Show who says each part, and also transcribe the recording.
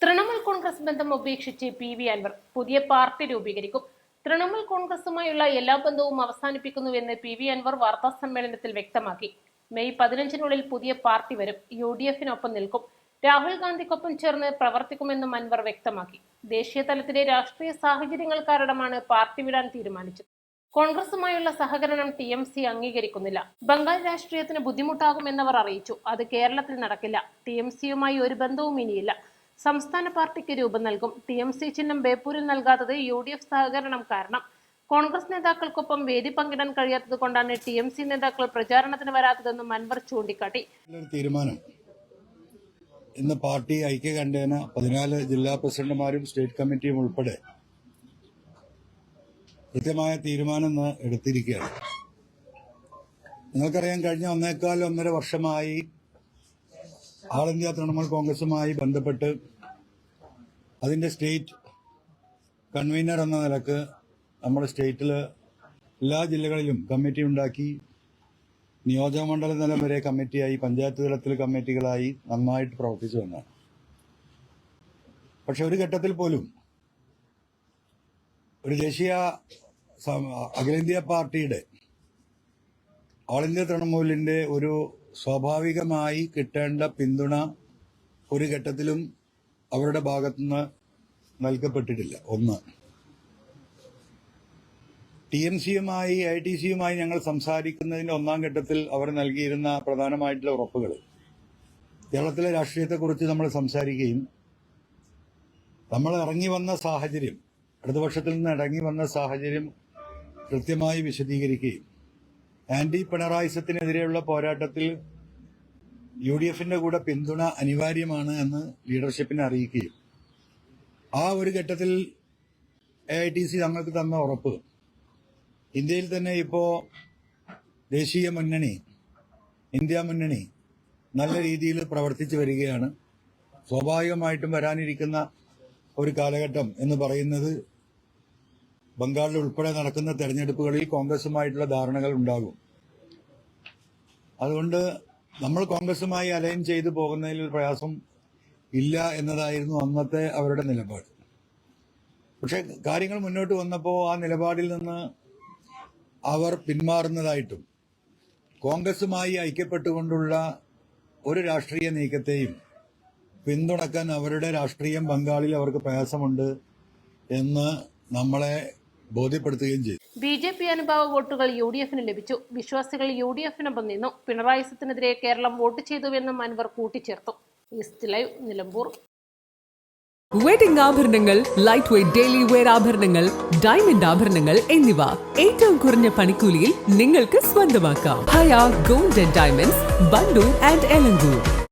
Speaker 1: തൃണമൂൽ കോൺഗ്രസ് ബന്ധം ഉപേക്ഷിച്ച് പി.വി. അൻവർ പുതിയ പാർട്ടി രൂപീകരിക്കും. തൃണമൂൽ കോൺഗ്രസുമായുള്ള എല്ലാ ബന്ധവും അവസാനിപ്പിക്കുന്നുവെന്ന് പി.വി. അൻവർ വാർത്താസമ്മേളനത്തിൽ വ്യക്തമാക്കി. മെയ് 15-നുള്ളിൽ പുതിയ പാർട്ടി വരും. യു.ഡി.എഫിനൊപ്പം നിൽക്കും. രാഹുൽ ഗാന്ധിക്കൊപ്പം ചേർന്ന് പ്രവർത്തിക്കുമെന്നും അൻവർ വ്യക്തമാക്കി. ദേശീയ തലത്തിലെ രാഷ്ട്രീയ സാഹചര്യങ്ങൾ കാരണമാണ് പാർട്ടി വിടാൻ തീരുമാനിച്ചത്. കോൺഗ്രസുമായുള്ള സഹകരണം TMC അംഗീകരിക്കുന്നില്ല. ബംഗാൾ രാഷ്ട്രീയത്തിന് ബുദ്ധിമുട്ടാകുമെന്നവർ അറിയിച്ചു. അത് കേരളത്തിൽ നടക്കില്ല. TMCയുമായി ഒരു ബന്ധവും ഇനിയില്ല. സംസ്ഥാന പാർട്ടിക്ക് രൂപം നൽകും. TMC ചിഹ്നം ബേപ്പൂരിൽ നൽകാത്തത് UDF സഹകരണം കാരണം. കോൺഗ്രസ് നേതാക്കൾക്കൊപ്പം വേദി പങ്കിടാൻ കഴിയാത്തത് കൊണ്ടാണ് TMC നേതാക്കൾ പ്രചാരണത്തിന് വരാത്തതെന്നും അൻവർ ചൂണ്ടിക്കാട്ടി.
Speaker 2: തീരുമാനം ഇന്ന് പാർട്ടി ഐക്യകണ്ഠേന 14 ജില്ലാ പ്രസിഡന്റുമാരും സ്റ്റേറ്റ് കമ്മിറ്റിയും ഉൾപ്പെടെ കൃത്യമായ തീരുമാനം എടുത്തിരിക്കുകയാണ്. നിങ്ങൾക്കറിയാൻ കഴിഞ്ഞ 1.25 വർഷമായി ആൾ ഇന്ത്യ തൃണമൂൽ കോൺഗ്രസുമായി ബന്ധപ്പെട്ട് അതിന്റെ സ്റ്റേറ്റ് കൺവീനർ എന്ന നിലക്ക് നമ്മുടെ സ്റ്റേറ്റിൽ എല്ലാ ജില്ലകളിലും കമ്മിറ്റി ഉണ്ടാക്കി, നിയോജകമണ്ഡലം തലം വരെ കമ്മിറ്റിയായി, പഞ്ചായത്ത് തലത്തിൽ കമ്മിറ്റികളായി നന്നായിട്ട് പ്രവർത്തിച്ചു വന്നതാണ്. പക്ഷെ ഒരു ഘട്ടത്തിൽ പോലും ഒരു ദേശീയ അഖിലേന്ത്യാ പാർട്ടിയുടെ ഓൾ ഇന്ത്യ തൃണമൂലിന്റെ ഒരു സ്വാഭാവികമായി കിട്ടേണ്ട പിന്തുണ ഒരു ഘട്ടത്തിലും അവരുടെ ഭാഗത്തുനിന്ന് നൽകപ്പെട്ടിട്ടില്ല. ഒന്ന്, TMCയുമായി ITCയുമായി ഞങ്ങൾ സംസാരിക്കുന്നതിന്റെ 1ാം ഘട്ടത്തിൽ അവർ നൽകിയിരുന്ന പ്രധാനമായിട്ടുള്ള ഉറപ്പുകൾ, കേരളത്തിലെ രാഷ്ട്രീയത്തെക്കുറിച്ച് നമ്മൾ സംസാരിക്കുകയും നമ്മൾ ഇറങ്ങി വന്ന സാഹചര്യം, ഇടതുപക്ഷത്തിൽ നിന്ന് ഇറങ്ങി വന്ന സാഹചര്യം കൃത്യമായി വിശദീകരിക്കുകയും ആന്റി പിണറായിസത്തിനെതിരെയുള്ള പോരാട്ടത്തിൽ UDFന്റെ കൂടെ പിന്തുണ അനിവാര്യമാണ് എന്ന് ലീഡർഷിപ്പിനെ അറിയിക്കുകയും ആ ഒരു ഘട്ടത്തിൽ AITC തങ്ങൾക്ക് തന്ന ഉറപ്പ്, ഇന്ത്യയിൽ തന്നെ ഇപ്പോൾ ദേശീയ മുന്നണി, ഇന്ത്യ മുന്നണി നല്ല രീതിയിൽ പ്രവർത്തിച്ചു വരികയാണ്. സ്വാഭാവികമായിട്ടും വരാനിരിക്കുന്ന ഒരു കാലഘട്ടം എന്ന് പറയുന്നത് ബംഗാളിൽ ഉൾപ്പെടെ നടക്കുന്ന തെരഞ്ഞെടുപ്പുകളിൽ കോൺഗ്രസുമായിട്ടുള്ള ധാരണകൾ ഉണ്ടാകും. അതുകൊണ്ട് നമ്മൾ കോൺഗ്രസുമായി അലൈൻ ചെയ്തു പോകുന്നതിൽ പ്രയാസം ഇല്ല എന്നതായിരുന്നു അന്നത്തെ അവരുടെ നിലപാട്. പക്ഷെ കാര്യങ്ങൾ മുന്നോട്ട് വന്നപ്പോൾ ആ നിലപാടിൽ നിന്ന് അവർ പിന്മാറുന്നതായിട്ടും കോൺഗ്രസുമായി ഐക്യപ്പെട്ടുകൊണ്ടുള്ള ഒരു രാഷ്ട്രീയ നീക്കത്തെയും പിന്തുണക്കാൻ അവരുടെ രാഷ്ട്രീയം ബംഗാളിൽ അവർക്ക് പ്രയാസമുണ്ട് എന്ന് നമ്മളെ ബോധ്യപ്പെടുത്തുകയും ചെയ്തു.
Speaker 1: BJP അനുഭാവ വോട്ടുകൾ UDFന് ലഭിച്ചു. വിശ്വാസികൾ UDFനൊപ്പം നിന്നു. പിണറായിസത്തിനെതിരെ കേരളം വോട്ട് ചെയ്തുവെന്നും അൻവർ കൂട്ടിച്ചേർത്തു. East live, Nilambur.
Speaker 3: വെഡിംഗ് ആഭരണങ്ങൾ, ലൈറ്റ് വെയ്റ്റ് ഡെയിലി വെയർ ആഭരണങ്ങൾ, ഡയമണ്ട് ആഭരണങ്ങൾ എന്നിവ ഏറ്റവും കുറഞ്ഞ പണിക്കൂലിയിൽ നിങ്ങൾക്ക് സ്വന്തമാക്കാം. Haya gold and diamonds, Bandur and Elankur.